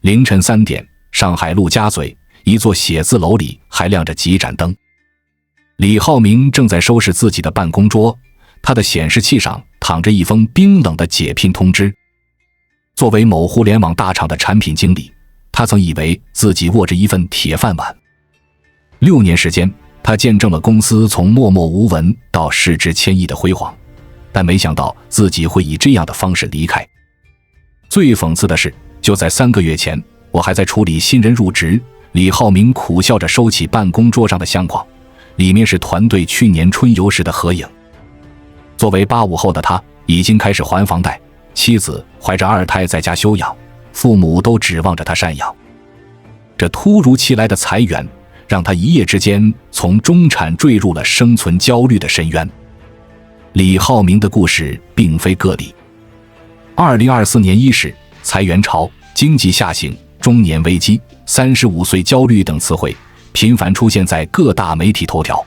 凌晨3点，上海陆家嘴一座写字楼里还亮着几盏灯。李浩明正在收拾自己的办公桌，他的显示器上躺着一封冰冷的解聘通知。作为某互联网大厂的产品经理，他曾以为自己握着一份铁饭碗。6年时间，他见证了公司从默默无闻到市值千亿的辉煌，但没想到自己会以这样的方式离开。最讽刺的是，就在3个月前，我还在处理新人入职，李浩明苦笑着收起办公桌上的相框，里面是团队去年春游时的合影。作为85后的他，已经开始还房贷，妻子怀着2胎在家休养，父母都指望着他赡养。这突如其来的裁员让他一夜之间从中产坠入了生存焦虑的深渊。李浩明的故事并非个例。2024年伊始，裁员潮、经济下行、中年危机、35岁焦虑等词汇频繁出现在各大媒体头条。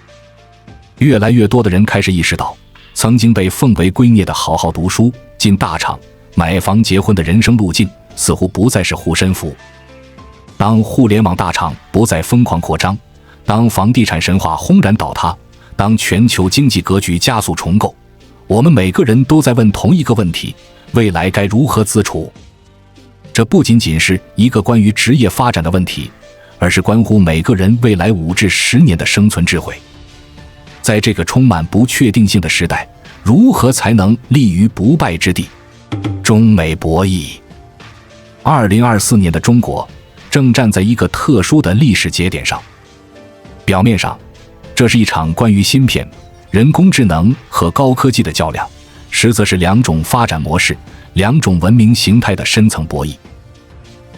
越来越多的人开始意识到，曾经被奉为圭臬的好好读书、进大厂、买房结婚的人生路径似乎不再是护身符。当互联网大厂不再疯狂扩张，当房地产神话轰然倒塌，当全球经济格局加速重构，我们每个人都在问同一个问题：未来该如何自处？这不仅仅是一个关于职业发展的问题，而是关乎每个人未来5至10年的生存智慧。在这个充满不确定性的时代，如何才能立于不败之地？中美博弈。2024年的中国正站在一个特殊的历史节点上。表面上，这是一场关于芯片、人工智能和高科技的较量，实则是2种发展模式、2种文明形态的深层博弈。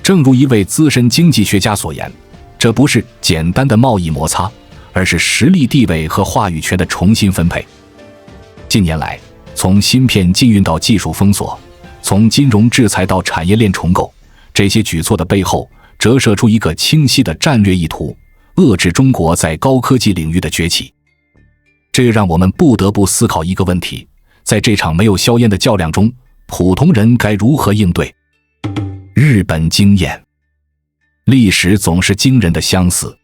正如一位资深经济学家所言，这不是简单的贸易摩擦，而是实力地位和话语权的重新分配。近年来，从芯片禁运到技术封锁，从金融制裁到产业链重构，这些举措的背后折射出一个清晰的战略意图：遏制中国在高科技领域的崛起。这让我们不得不思考一个问题：在这场没有硝烟的较量中，普通人该如何应对？日本经验。历史总是惊人的相似。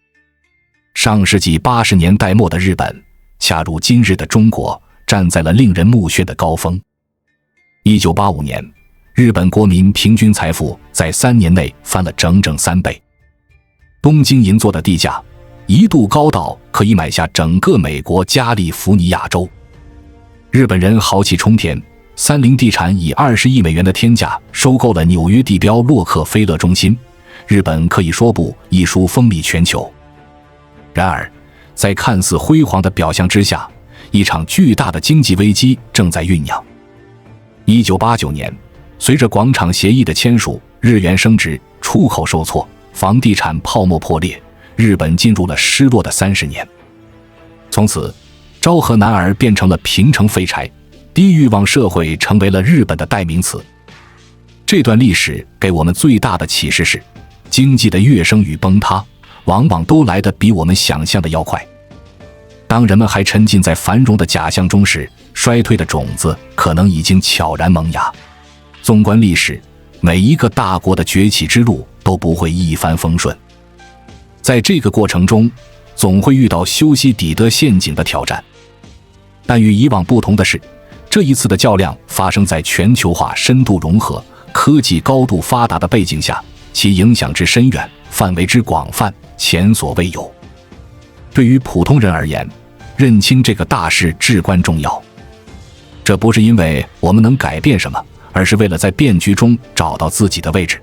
上世纪80年代末的日本，恰如今日的中国，站在了令人目眩的高峰。1985年，日本国民平均财富在3年内翻了整整3倍。东京银座的地价一度高到可以买下整个美国加利福尼亚州。日本人豪气冲天，三菱地产以20亿美元的天价收购了纽约地标洛克菲勒中心，日本可以说不一书风靡全球。然而，在看似辉煌的表象之下，一场巨大的经济危机正在酝酿。1989年，随着广场协议的签署，日元升值，出口受挫，房地产泡沫破裂，日本进入了失落的30年。从此，昭和男儿变成了平成废柴，低欲望社会成为了日本的代名词。这段历史给我们最大的启示是，经济的跃升与崩塌往往都来得比我们想象的要快。当人们还沉浸在繁荣的假象中时，衰退的种子可能已经悄然萌芽。纵观历史，每一个大国的崛起之路都不会一帆风顺，在这个过程中总会遇到修昔底德陷阱的挑战。但与以往不同的是，这一次的较量发生在全球化深度融合、科技高度发达的背景下，其影响之深远，范围之广泛，前所未有。对于普通人而言，认清这个大势至关重要。这不是因为我们能改变什么，而是为了在变局中找到自己的位置。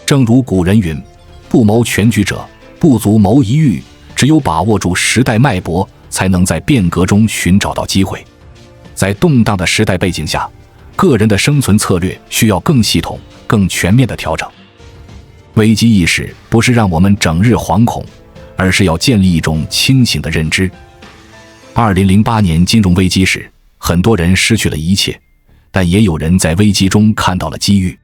正如古人云：不谋全局者，不足谋一域。只有把握住时代脉搏，才能在变革中寻找到机会。在动荡的时代背景下，个人的生存策略需要更系统、更全面的调整。危机意识不是让我们整日惶恐，而是要建立一种清醒的认知。2008年金融危机时，很多人失去了一切，但也有人在危机中看到了机遇。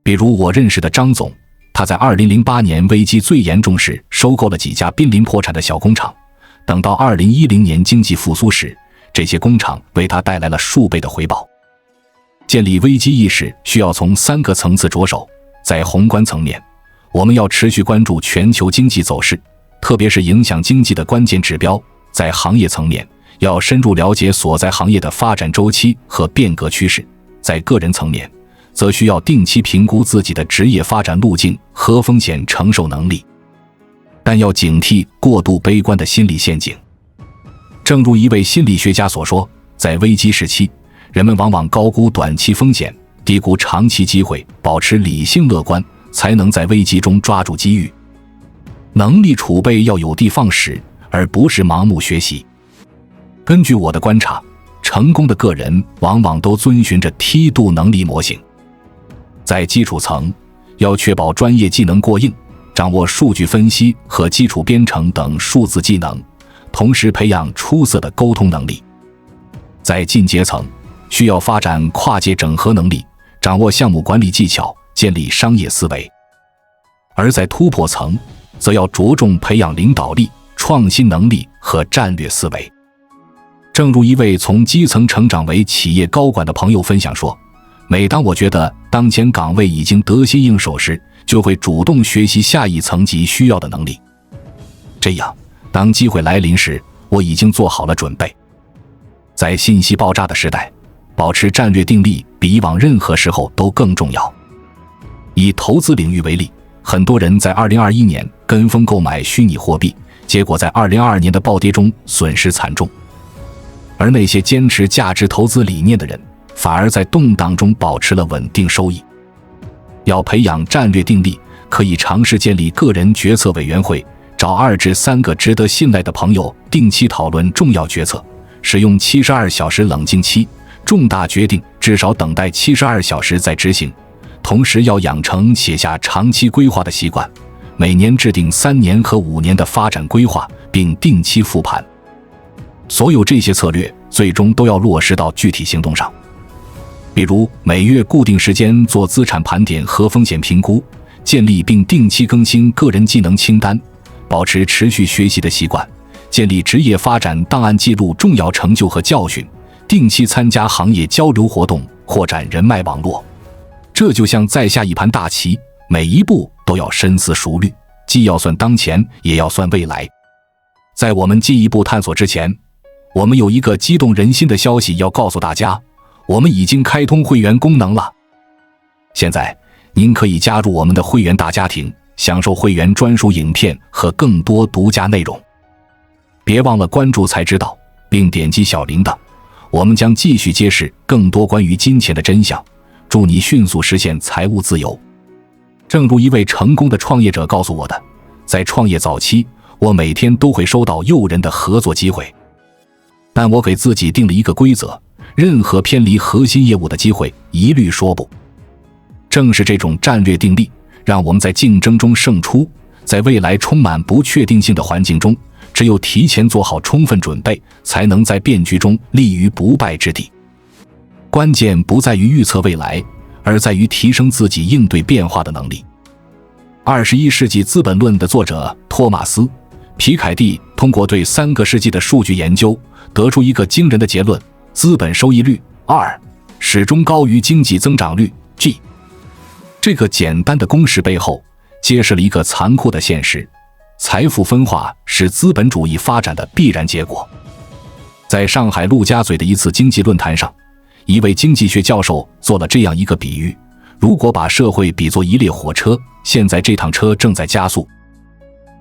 比如我认识的张总，他在2008年危机最严重时收购了几家濒临破产的小工厂，等到2010年经济复苏时，这些工厂为他带来了数倍的回报。建立危机意识需要从3个层次着手：在宏观层面，我们要持续关注全球经济走势，特别是影响经济的关键指标；在行业层面，要深入了解所在行业的发展周期和变革趋势；在个人层面，则需要定期评估自己的职业发展路径和风险承受能力。但要警惕过度悲观的心理陷阱。正如一位心理学家所说，在危机时期，人们往往高估短期风险，低估长期机会，保持理性乐观，才能在危机中抓住机遇。能力储备要有的放矢，而不是盲目学习。根据我的观察，成功的个人往往都遵循着梯度能力模型。在基础层，要确保专业技能过硬，掌握数据分析和基础编程等数字技能，同时培养出色的沟通能力。在进阶层，需要发展跨界整合能力，掌握项目管理技巧，建立商业思维。而在突破层，则要着重培养领导力、创新能力和战略思维。正如一位从基层成长为企业高管的朋友分享说，每当我觉得当前岗位已经得心应手时，就会主动学习下一层级需要的能力。这样，当机会来临时，我已经做好了准备。在信息爆炸的时代，保持战略定力比以往任何时候都更重要。以投资领域为例，很多人在2021年跟风购买虚拟货币，结果在2022年的暴跌中损失惨重。而那些坚持价值投资理念的人，反而在动荡中保持了稳定收益。要培养战略定力，可以尝试建立个人决策委员会，找2至3个值得信赖的朋友，定期讨论重要决策，使用72小时冷静期，重大决定至少等待72小时再执行。同时要养成写下长期规划的习惯，每年制定3年和5年的发展规划，并定期复盘。所有这些策略最终都要落实到具体行动上。比如每月固定时间做资产盘点和风险评估，建立并定期更新个人技能清单，保持持续学习的习惯，建立职业发展档案，记录重要成就和教训，定期参加行业交流活动，扩展人脉网络。这就像在下一盘大棋，每一步都要深思熟虑，既要算当前，也要算未来。在我们进一步探索之前，我们有一个激动人心的消息要告诉大家，我们已经开通会员功能了。现在您可以加入我们的会员大家庭，享受会员专属影片和更多独家内容。别忘了关注才知道，并点击小铃铛，我们将继续揭示更多关于金钱的真相，祝你迅速实现财务自由。正如一位成功的创业者告诉我的，在创业早期，我每天都会收到诱人的合作机会，但我给自己定了一个规则，任何偏离核心业务的机会一律说不。正是这种战略定力，让我们在竞争中胜出。在未来充满不确定性的环境中，只有提前做好充分准备，才能在变局中立于不败之地。关键不在于预测未来，而在于提升自己应对变化的能力。21世纪资本论的作者托马斯·皮凯蒂通过对3个世纪的数据研究，得出一个惊人的结论：资本收益率2始终高于经济增长率 G。 这个简单的公式背后揭示了一个残酷的现实：财富分化是资本主义发展的必然结果。在上海陆家嘴的一次经济论坛上，一位经济学教授做了这样一个比喻：如果把社会比作一列火车，现在这趟车正在加速，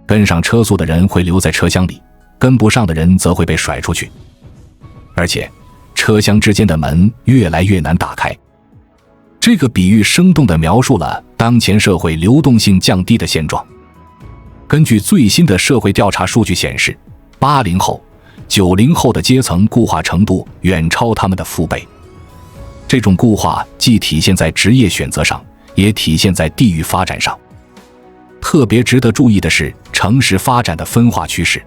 跟上车速的人会留在车厢里，跟不上的人则会被甩出去，而且车厢之间的门越来越难打开。这个比喻生动地描述了当前社会流动性降低的现状。根据最新的社会调查数据显示，80后、90后的阶层固化程度远超他们的父辈。这种固化既体现在职业选择上，也体现在地域发展上。特别值得注意的是城市发展的分化趋势。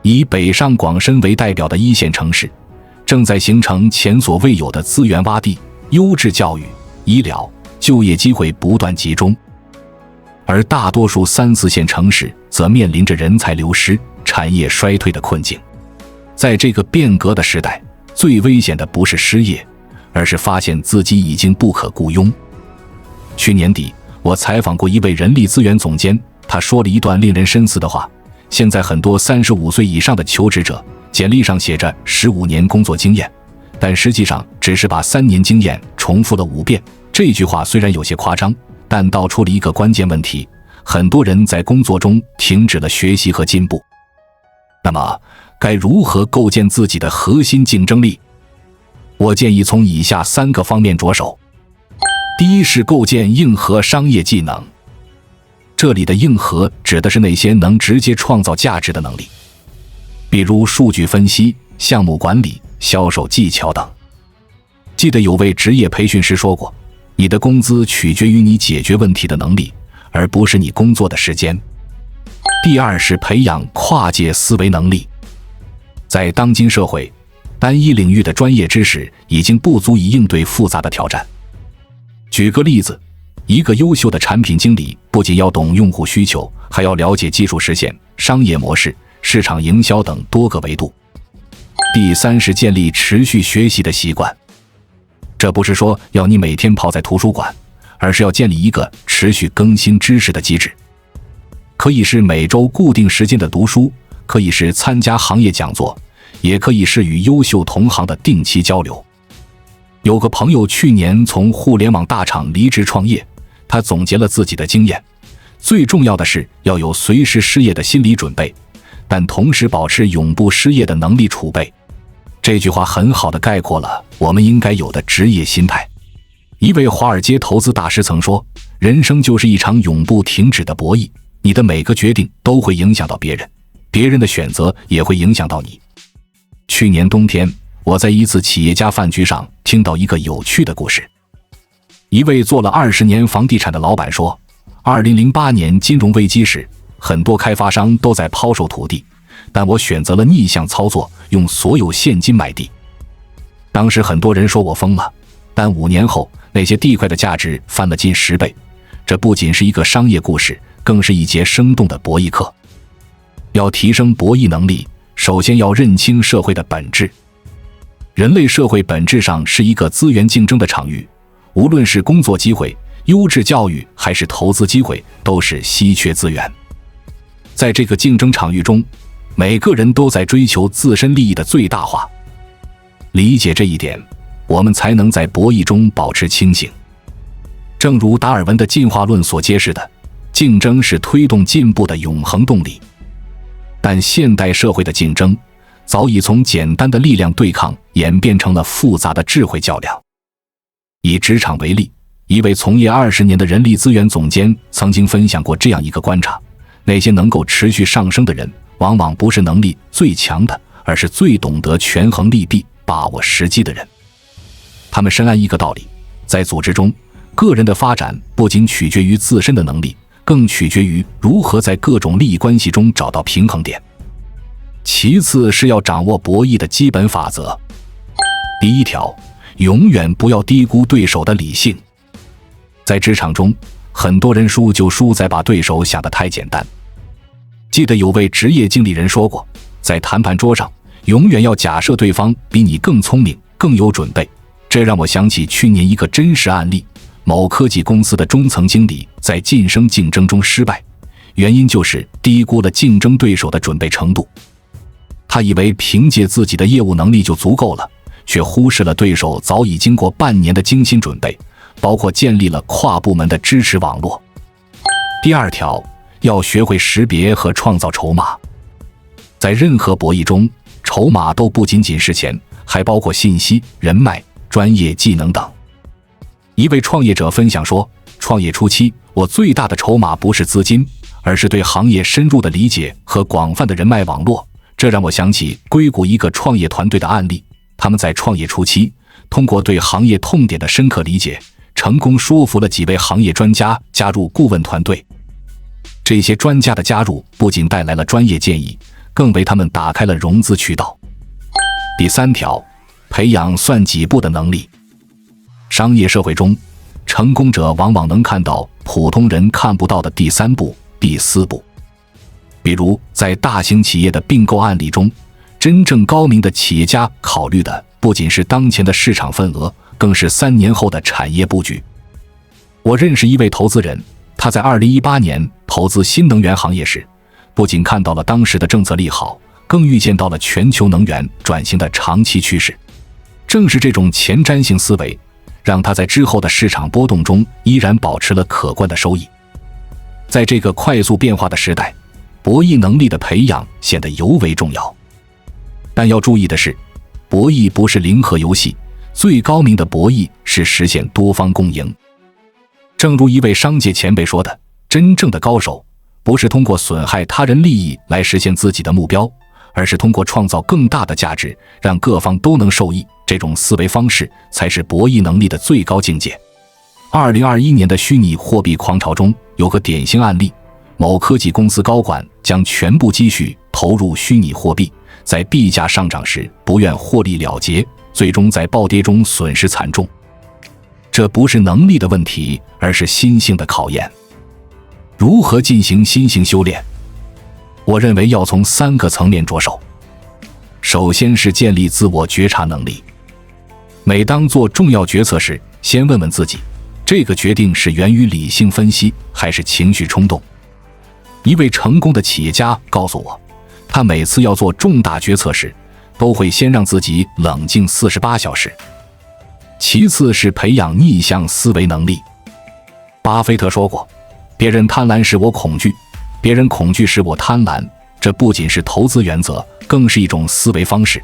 以北上广深为代表的一线城市，正在形成前所未有的资源洼地，优质教育、医疗、就业机会不断集中。而大多数3、4线城市则面临着人才流失、产业衰退的困境。在这个变革的时代，最危险的不是失业，而是发现自己已经不可雇佣。去年底，我采访过一位人力资源总监，他说了一段令人深思的话：现在很多35岁以上的求职者，简历上写着15年工作经验，但实际上只是把3年经验重复了5遍。这句话虽然有些夸张，但道出了一个关键问题：很多人在工作中停止了学习和进步。那么，该如何构建自己的核心竞争力？我建议从以下3个方面着手。第一是构建硬核商业技能。这里的硬核指的是那些能直接创造价值的能力，比如数据分析、项目管理、销售技巧等。记得有位职业培训师说过，你的工资取决于你解决问题的能力，而不是你工作的时间。第二是培养跨界思维能力。在当今社会，单一领域的专业知识已经不足以应对复杂的挑战。举个例子，一个优秀的产品经理不仅要懂用户需求，还要了解技术实现、商业模式、市场营销等多个维度。第三是建立持续学习的习惯。这不是说要你每天泡在图书馆，而是要建立一个持续更新知识的机制。可以是每周固定时间的读书，可以是参加行业讲座，也可以是与优秀同行的定期交流。有个朋友去年从互联网大厂离职创业，他总结了自己的经验，最重要的是要有随时失业的心理准备，但同时保持永不失业的能力储备。这句话很好地概括了我们应该有的职业心态。一位华尔街投资大师曾说，人生就是一场永不停止的博弈，你的每个决定都会影响到别人，别人的选择也会影响到你。去年冬天，我在一次企业家饭局上听到一个有趣的故事。一位做了20年房地产的老板说，2008年金融危机时，很多开发商都在抛售土地，但我选择了逆向操作，用所有现金买地。当时很多人说我疯了，但5年后，那些地块的价值翻了近10倍。这不仅是一个商业故事，更是一节生动的博弈课。要提升博弈能力，首先要认清社会的本质。人类社会本质上是一个资源竞争的场域，无论是工作机会、优质教育还是投资机会，都是稀缺资源。在这个竞争场域中，每个人都在追求自身利益的最大化。理解这一点，我们才能在博弈中保持清醒。正如达尔文的进化论所揭示的，竞争是推动进步的永恒动力。但现代社会的竞争早已从简单的力量对抗演变成了复杂的智慧较量。以职场为例，一位从业20年的人力资源总监曾经分享过这样一个观察：那些能够持续上升的人，往往不是能力最强的，而是最懂得权衡利弊、把握时机的人。他们深谙一个道理，在组织中，个人的发展不仅取决于自身的能力，更取决于如何在各种利益关系中找到平衡点。其次是要掌握博弈的基本法则。第一条，永远不要低估对手的理性。在职场中，很多人输就输在把对手想得太简单。记得有位职业经理人说过，在谈判桌上，永远要假设对方比你更聪明、更有准备。这让我想起去年一个真实案例，某科技公司的中层经理在晋升竞争中失败，原因就是低估了竞争对手的准备程度。他以为凭借自己的业务能力就足够了，却忽视了对手早已经过半年的精心准备，包括建立了跨部门的支持网络。第二条，要学会识别和创造筹码。在任何博弈中，筹码都不仅仅是钱，还包括信息、人脉、专业技能等。一位创业者分享说，创业初期，我最大的筹码不是资金，而是对行业深入的理解和广泛的人脉网络。这让我想起硅谷一个创业团队的案例，他们在创业初期，通过对行业痛点的深刻理解，成功说服了几位行业专家加入顾问团队。这些专家的加入不仅带来了专业建议，更为他们打开了融资渠道。第三条，培养算几步的能力。商业社会中，成功者往往能看到普通人看不到的第3步、第4步。比如在大型企业的并购案例中，真正高明的企业家考虑的不仅是当前的市场份额，更是3年后的产业布局。我认识一位投资人，他在2018年投资新能源行业时，不仅看到了当时的政策利好，更预见到了全球能源转型的长期趋势。正是这种前瞻性思维，让他在之后的市场波动中依然保持了可观的收益。在这个快速变化的时代，博弈能力的培养显得尤为重要。但要注意的是，博弈不是零和游戏，最高明的博弈是实现多方共赢。正如一位商界前辈说的，真正的高手不是通过损害他人利益来实现自己的目标，而是通过创造更大的价值，让各方都能受益。这种思维方式才是博弈能力的最高境界。2021年的虚拟货币狂潮中有个典型案例，某科技公司高管将全部积蓄投入虚拟货币，在币价上涨时不愿获利了结，最终在暴跌中损失惨重。这不是能力的问题，而是心性的考验。如何进行心性修炼？我认为要从3个层面着手。首先是建立自我觉察能力。每当做重要决策时，先问问自己，这个决定是源于理性分析还是情绪冲动？一位成功的企业家告诉我，他每次要做重大决策时，都会先让自己冷静48小时。其次是培养逆向思维能力。巴菲特说过，别人贪婪使我恐惧，别人恐惧使我贪婪，这不仅是投资原则，更是一种思维方式。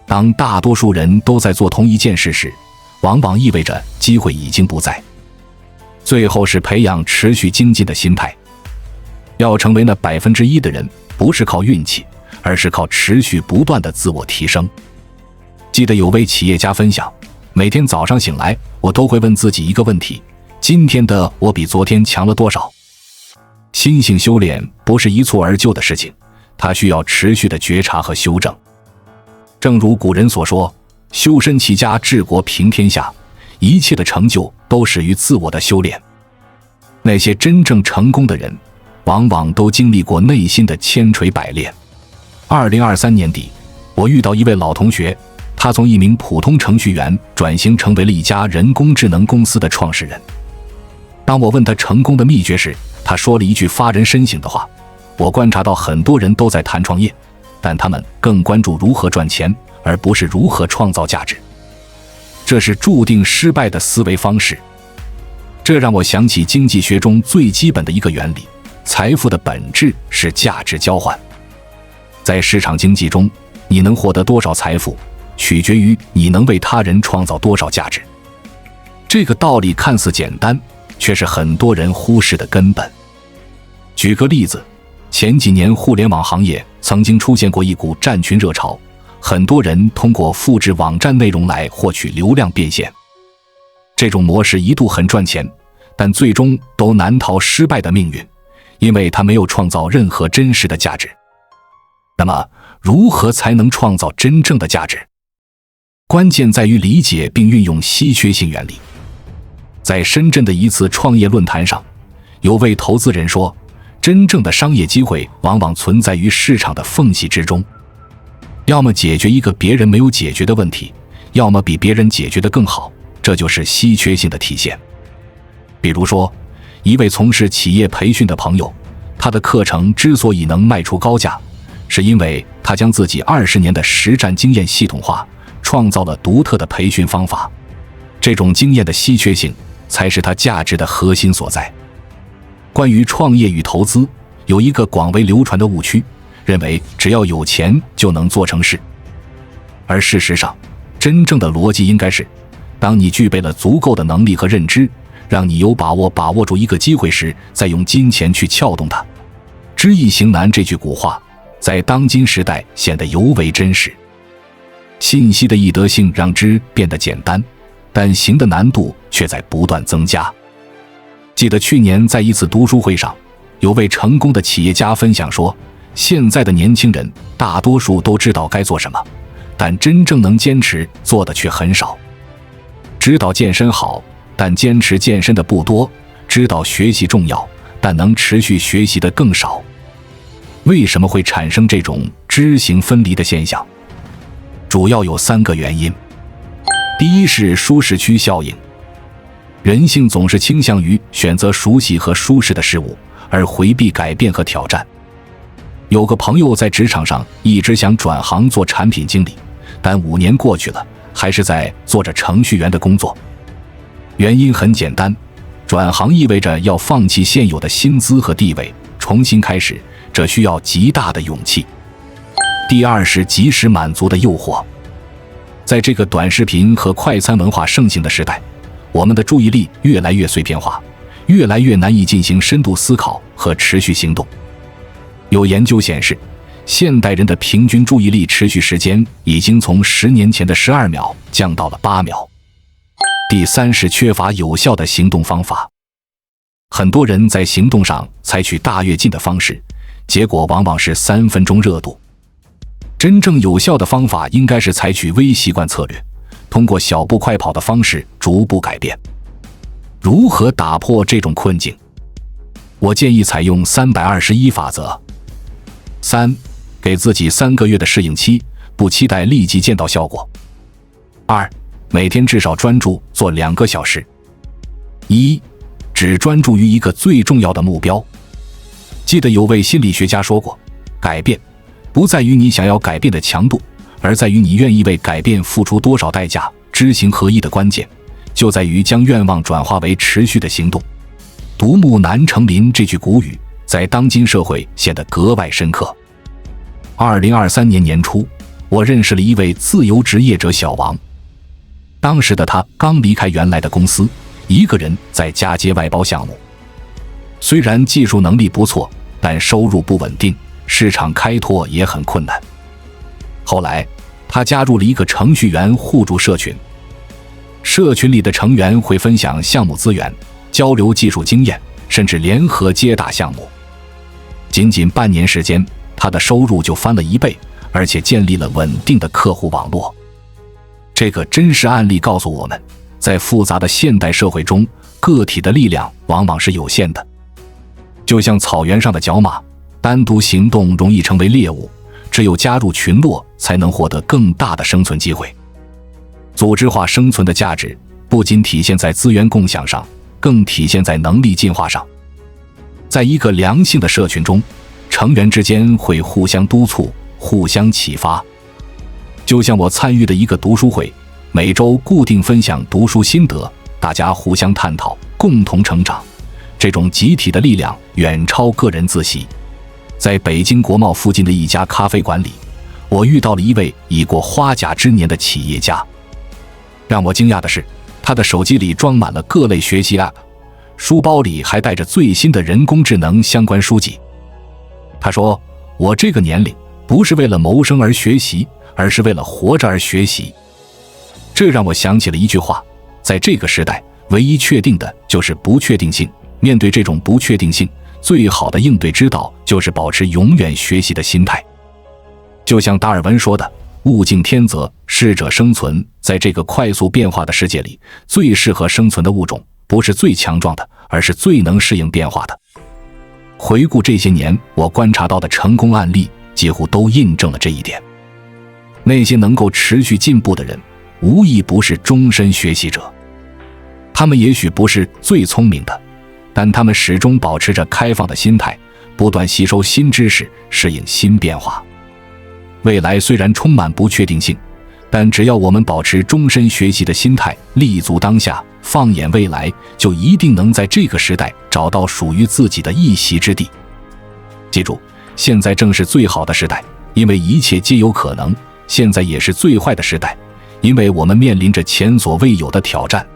当大多数人都在做同一件事时，往往意味着机会已经不在。最后是培养持续精进的心态。要成为那1%的人，不是靠运气，而是靠持续不断的自我提升。记得有位企业家分享，每天早上醒来，我都会问自己一个问题：今天的我比昨天强了多少？心性修炼不是一蹴而就的事情，它需要持续的觉察和修正。正如古人所说，修身齐家治国平天下，一切的成就都始于自我的修炼。那些真正成功的人，往往都经历过内心的千锤百炼。2023年底，我遇到一位老同学，他从一名普通程序员转型成为了一家人工智能公司的创始人。当我问他成功的秘诀时，他说了一句发人深省的话：我观察到很多人都在谈创业，但他们更关注如何赚钱，而不是如何创造价值。这是注定失败的思维方式。这让我想起经济学中最基本的一个原理：财富的本质是价值交换。在市场经济中，你能获得多少财富，取决于你能为他人创造多少价值。这个道理看似简单，却是很多人忽视的根本。举个例子，前几年互联网行业曾经出现过一股站群热潮，很多人通过复制网站内容来获取流量变现。这种模式一度很赚钱，但最终都难逃失败的命运，因为它没有创造任何真实的价值。那么，如何才能创造真正的价值？关键在于理解并运用稀缺性原理。在深圳的一次创业论坛上，有位投资人说，真正的商业机会往往存在于市场的缝隙之中，要么解决一个别人没有解决的问题，要么比别人解决得更好，这就是稀缺性的体现。比如说，一位从事企业培训的朋友，他的课程之所以能卖出高价，是因为他将自己20年的实战经验系统化，创造了独特的培训方法。这种经验的稀缺性才是它价值的核心所在。关于创业与投资，有一个广为流传的误区，认为只要有钱就能做成事。而事实上，真正的逻辑应该是，当你具备了足够的能力和认知，让你有把握住一个机会时，再用金钱去撬动它。知易行难这句古话，在当今时代显得尤为真实。信息的易得性让知变得简单，但行的难度却在不断增加。记得去年在一次读书会上，有位成功的企业家分享说，现在的年轻人大多数都知道该做什么，但真正能坚持做的却很少。知道健身好，但坚持健身的不多；知道学习重要，但能持续学习的更少。为什么会产生这种知行分离的现象？主要有3个原因。第一是舒适区效应。人性总是倾向于选择熟悉和舒适的事物，而回避改变和挑战。有个朋友在职场上一直想转行做产品经理，但5年过去了，还是在做着程序员的工作。原因很简单，转行意味着要放弃现有的薪资和地位，重新开始，这需要极大的勇气。第二是及时满足的诱惑。在这个短视频和快餐文化盛行的时代，我们的注意力越来越碎片化，越来越难以进行深度思考和持续行动。有研究显示，现代人的平均注意力持续时间已经从10年前的12秒降到了8秒。第三是缺乏有效的行动方法。很多人在行动上采取大跃进的方式，结果往往是3分钟热度。真正有效的方法应该是采取微习惯策略，通过小步快跑的方式逐步改变。如何打破这种困境？我建议采用321法则。3. 给自己3个月的适应期，不期待立即见到效果。2. 每天至少专注做2个小时。1. 只专注于一个最重要的目标。记得有位心理学家说过，改变不在于你想要改变的强度，而在于你愿意为改变付出多少代价。知行合一的关键就在于将愿望转化为持续的行动。独木难成林这句古语在当今社会显得格外深刻。2023年年初，我认识了一位自由职业者小王。当时的他刚离开原来的公司，一个人在家接外包项目。虽然技术能力不错，但收入不稳定，市场开拓也很困难。后来他加入了一个程序员互助社群，社群里的成员会分享项目资源，交流技术经验，甚至联合接打项目。仅仅半年时间，他的收入就翻了1倍，而且建立了稳定的客户网络。这个真实案例告诉我们，在复杂的现代社会中，个体的力量往往是有限的。就像草原上的角马，单独行动容易成为猎物，只有加入群落才能获得更大的生存机会。组织化生存的价值不仅体现在资源共享上，更体现在能力进化上。在一个良性的社群中，成员之间会互相督促，互相启发。就像我参与的一个读书会，每周固定分享读书心得，大家互相探讨，共同成长。这种集体的力量远超个人自习。在北京国贸附近的一家咖啡馆里，我遇到了一位已过花甲之年的企业家。让我惊讶的是，他的手机里装满了各类学习 App， 书包里还带着最新的人工智能相关书籍。他说，我这个年龄不是为了谋生而学习，而是为了活着而学习。这让我想起了一句话，在这个时代，唯一确定的就是不确定性。面对这种不确定性，最好的应对之道就是保持永远学习的心态。就像达尔文说的，物竞天择，适者生存。在这个快速变化的世界里，最适合生存的物种不是最强壮的，而是最能适应变化的。回顾这些年我观察到的成功案例，几乎都印证了这一点。那些能够持续进步的人，无疑不是终身学习者。他们也许不是最聪明的，但他们始终保持着开放的心态，不断吸收新知识，适应新变化。未来虽然充满不确定性，但只要我们保持终身学习的心态，立足当下，放眼未来，就一定能在这个时代找到属于自己的一席之地。记住，现在正是最好的时代，因为一切皆有可能；现在也是最坏的时代，因为我们面临着前所未有的挑战。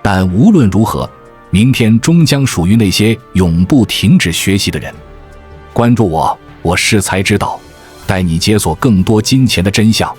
但无论如何，明天终将属于那些永不停止学习的人。关注我，我是才知道，带你解锁更多金钱的真相。